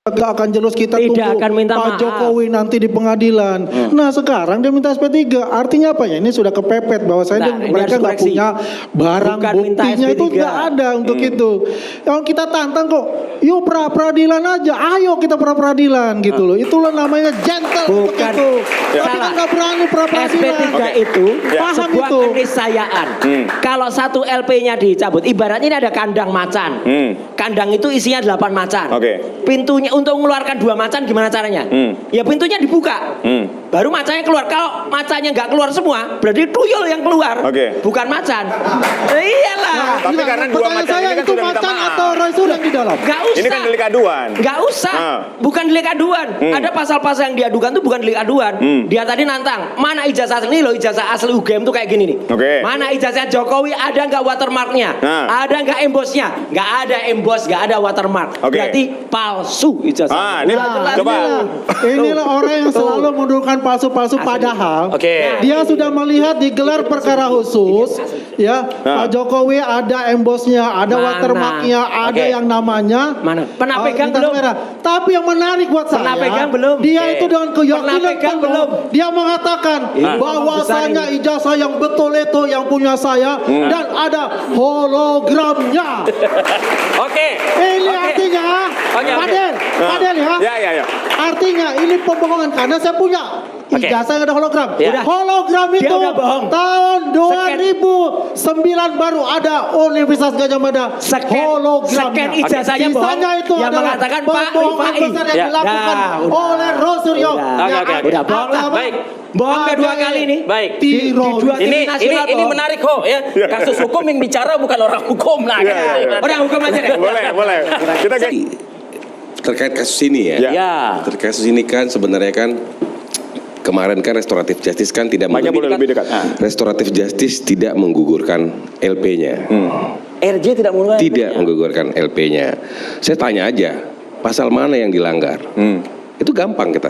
Gak akan jelas kita tidak tunggu akan minta Pak maaf. Jokowi nanti di pengadilan. Nah sekarang dia minta SP3. Artinya apa ya? Ini sudah kepepet bahwa mereka nggak punya barang bukan buktinya itu nggak ada untuk itu. Yang kita tantang kok, yuk pra-peradilan aja. Ayo kita pra-peradilan gitu loh. Itulah namanya gentle untuk Bukan. itu. Ya. Tapi kan nggak berani pra-peradilan. SP3 itu Paham sebuah itu. keniscayaan. Kalau satu LP-nya dicabut, ibaratnya ini ada kandang macan. Kandang itu isinya 8 macan. Pintunya untuk mengeluarkan 2 macan gimana caranya? Ya pintunya dibuka. Baru macannya keluar. Kalau macannya nggak keluar semua, berarti tuyul yang keluar. Bukan macan. Iyalah. Tapi karena 2 macan saya ini kan itu sudah minta macan maaf. atau Roy Suryo di dalam. Nggak usah. Ini kan delik aduan. Nggak usah. Bukan delik aduan. Ada pasal-pasal yang diadukan tuh bukan delik aduan. Dia tadi nantang. Mana ijazah asli? Ini loh ijazah asli UGM tuh kayak gini nih. Mana ijazah Jokowi? Ada nggak watermarknya? Ada nggak embossnya? Nggak ada emboss, nggak ada watermark. Berarti palsu ijazah. Inilah orang yang selalu mundurkan palsu-palsu padahal dia sudah melihat digelar perkara khusus ya. Pak Jokowi ada embossnya, ada watermarknya, ada yang namanya pernah pegang belum? Tapi yang menarik buat saya, pegang belum? Dia itu dengan keyakinan penuh dia mengatakan bahwasanya ijazah yang betul itu yang punya saya dan ada hologramnya. Ini artinya Fadel ya. Artinya ini pembohongan karena saya punya ijazah yang ada hologram. Hologram itu tahun 2009 baru ada Universitas Gadjah Mada hologramnya. Scan ijazahnya bohong. Itu yang adalah mengatakan Pak pembohongan besar yang dilakukan oleh Roy Suryo. Udah bohong lah. Baik. Bohong kedua kali ini. Baik. Ini menarik kok ya. Kasus hukum yang bicara bukan orang hukum lah. Orang hukum aja deh. Boleh. Kita terkait kasus ini ya. Terkait kasus ini kan sebenarnya kan kemarin kan restoratif justice kan tidak restoratif justice tidak menggugurkan LP-nya. RJ tidak menggugurkan LP-nya. Saya tanya aja, pasal mana yang dilanggar? Itu gampang kita.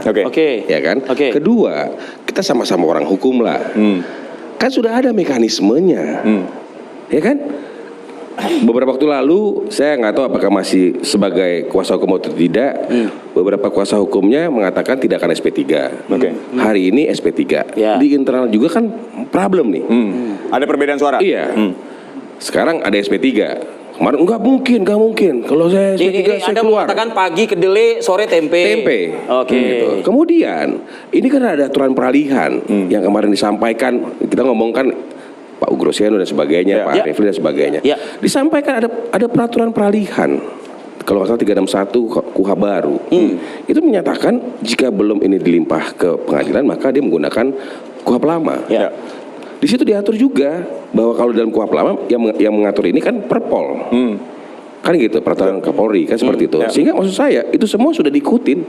Ya kan? Kedua, kita sama-sama orang hukum lah. Kan sudah ada mekanismenya. Ya kan? Beberapa waktu lalu saya nggak tahu apakah masih sebagai kuasa hukum atau tidak. Beberapa kuasa hukumnya mengatakan tidak akan SP3. Hari ini SP3. Di internal juga kan problem nih. Ada perbedaan suara. Iya. Sekarang ada SP3. Kemarin nggak mungkin. Kalau saya SP3 saya Anda keluar. mengatakan pagi kedelai, sore tempe. Gitu. Kemudian ini kan ada aturan peralihan yang kemarin disampaikan. Kita ngomongkan Pak Ugrosiano dan sebagainya, Pak Refli dan sebagainya. Disampaikan ada peraturan peralihan. Kalau nggak salah 361 KUH baru. Itu menyatakan jika belum ini dilimpah ke pengadilan maka dia menggunakan KUHP lama. Di situ diatur juga bahwa kalau dalam KUHP lama yang mengatur ini kan Perpol. Kan gitu, peraturan Kapolri kan seperti itu. Sehingga maksud saya itu semua sudah diikutin.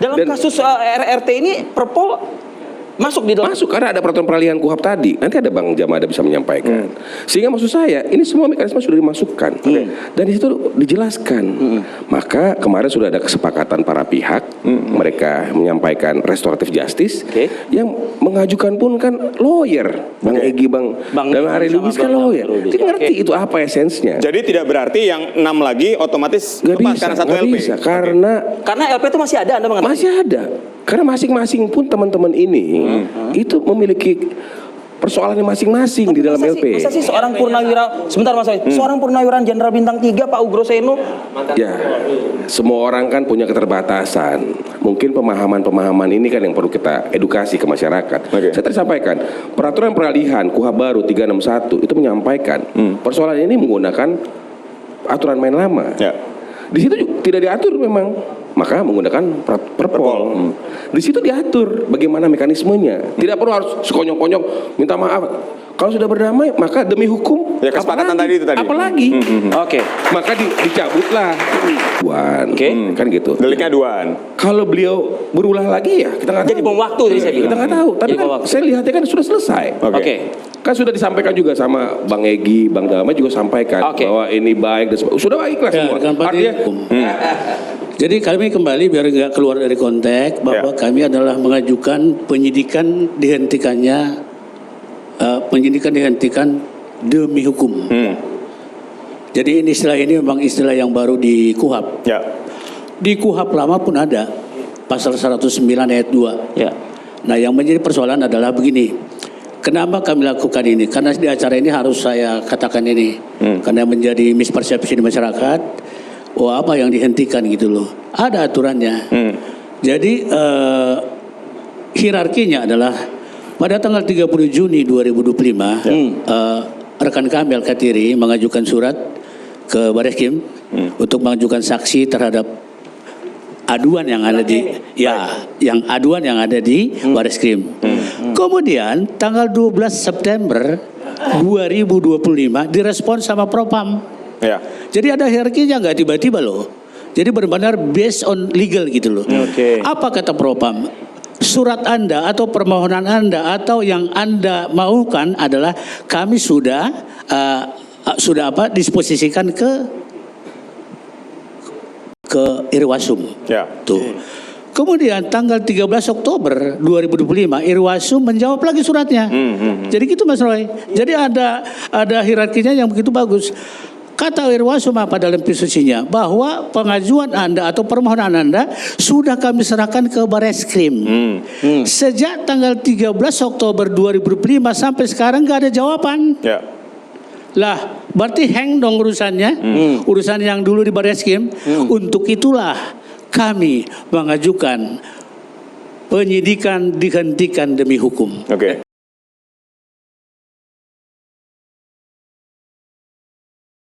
Dalam kasus RRT ini Perpol masuk di dalam. Masuk karena ada peraturan peralihan KUHP tadi. Nanti ada Bang Jamada bisa menyampaikan. Sehingga maksud saya ini semua mekanisme sudah dimasukkan. Dan di situ dijelaskan. Maka kemarin sudah ada kesepakatan para pihak. Mereka menyampaikan restoratif justice. Yang mengajukan pun kan lawyer. Bang Egy, Bang dan Ari Lubis kan lawyer. Dia ngerti itu apa esensinya. Jadi tidak berarti yang 6 lagi otomatis lepas karena satu LP. Nggak bisa karena LP itu masih ada, Anda mengatakan? Masih ada. Karena masing-masing pun teman-teman ini itu memiliki persoalannya masing-masing di dalam LP. Masa sih seorang purnawira, sebentar Mas Wahid, seorang purnawirawan Jenderal Bintang 3 Pak Ugrosiano? Ya, semua orang kan punya keterbatasan. Mungkin pemahaman ini kan yang perlu kita edukasi ke masyarakat. Saya tadi sampaikan, peraturan peralihan KUHP baru 361 itu menyampaikan persoalan ini menggunakan aturan main lama. Di situ juga tidak diatur memang, maka menggunakan Perpol. Di situ diatur bagaimana mekanismenya. Tidak perlu harus sekonyong-konyong minta maaf. Kalau sudah berdamai, maka demi hukum. Ya kesepakatan tadi itu tadi. Apalagi, maka dicabutlah. Kan gitu. Deliknya aduan. Kalau beliau berulah lagi ya kita nggak tahu. Jadi bom waktu tadi saya bilang. Kita nggak tahu. Tapi kan saya lihatnya kan sudah selesai. Kan sudah disampaikan juga sama Bang Egy, Bang Dama juga sampaikan bahwa ini baik dan sudah baiklah semua. Artinya, jadi kami kembali biar nggak keluar dari konteks bahwa kami adalah mengajukan penyidikan dihentikan demi hukum. Jadi istilah ini memang istilah yang baru di KUHP. Di KUHP lama pun ada pasal 109 ayat 2. Ya. Nah, yang menjadi persoalan adalah begini. Kenapa kami lakukan ini? Karena di acara ini harus saya katakan ini. Karena menjadi mispersepsi di masyarakat. Oh, apa yang dihentikan gitu loh. Ada aturannya. Jadi hierarkinya adalah pada tanggal 30 Juni 2025 rekan kami Al-Katiri mengajukan surat ke Bareskrim untuk mengajukan saksi terhadap aduan yang ada di aduan yang ada di Bareskrim. Kemudian tanggal 12 September 2025 direspon sama Propam. Ya. Jadi ada hierarkinya, nggak tiba-tiba loh. Jadi benar-benar based on legal gitu loh. Apa kata Propam? Surat Anda atau permohonan Anda atau yang Anda maukan adalah kami sudah disposisikan ke Irwasum. Ya. Tuh. Kemudian tanggal 13 Oktober 2025 Irwasum menjawab lagi suratnya. Jadi gitu Mas Roy. Jadi ada hierarkinya yang begitu bagus. Kata Irwasum apa dalam institusinya? Bahwa pengajuan Anda atau permohonan Anda sudah kami serahkan ke Bareskrim. Sejak tanggal 13 Oktober 2005 sampai sekarang nggak ada jawaban. Ya. Lah, berarti hang dong urusannya. Urusan yang dulu di Bareskrim. Untuk itulah kami mengajukan penyidikan dihentikan demi hukum. Oke.